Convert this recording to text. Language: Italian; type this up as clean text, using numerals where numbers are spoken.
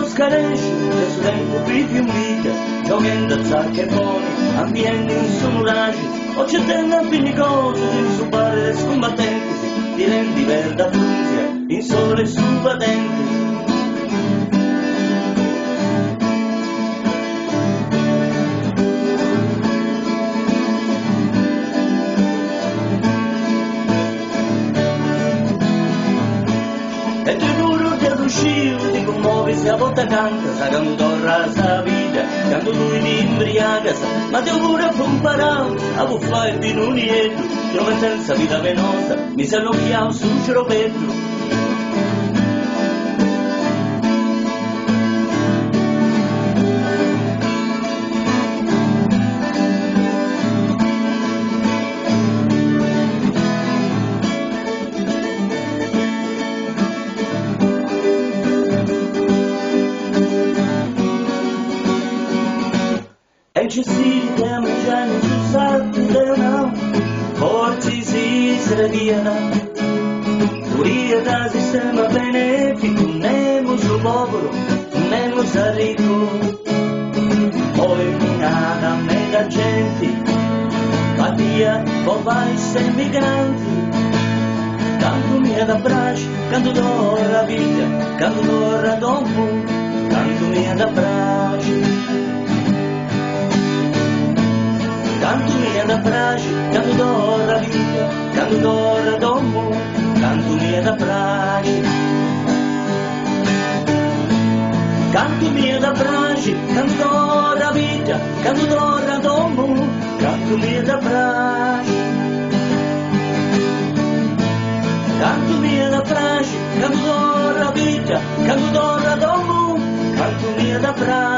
non scaresce, che su tempo vivi un vita, giocando a zacche buoni, ambienti insonurati, o c'è tempo a finire cose, di subare le scombattenti, ti rendi verda frunzia, in sole subadenti. E tu pure ti aduscivo, ti commuovi se a volte canta, sa che mi torna la vita, quando lui ti imbriaca, ma ti pure a imparare, a buffare il vino niente, come senza vita venosa, mi sei allocchiato sul ceropetto. E ci si che mangiano su salto del no, forse si sreviena, furia da sistema benefico, nemo sul popolo, nemo sul ricco, poi minata mega gente, fatia, popai e migranti, canto mia da braccio, canto d'ora vita, canto d'ora dopo, canto mia da braccio. Canto mia da prace, canto d'ora vita, canto d'ora domo, canto mia da prace. Canto mia da prace, canto d'ora vita, canto d'ora domo, canto mia da prace. Canto mia da prace, canto d'ora vita, canto d'ora domo, canto mia da prace.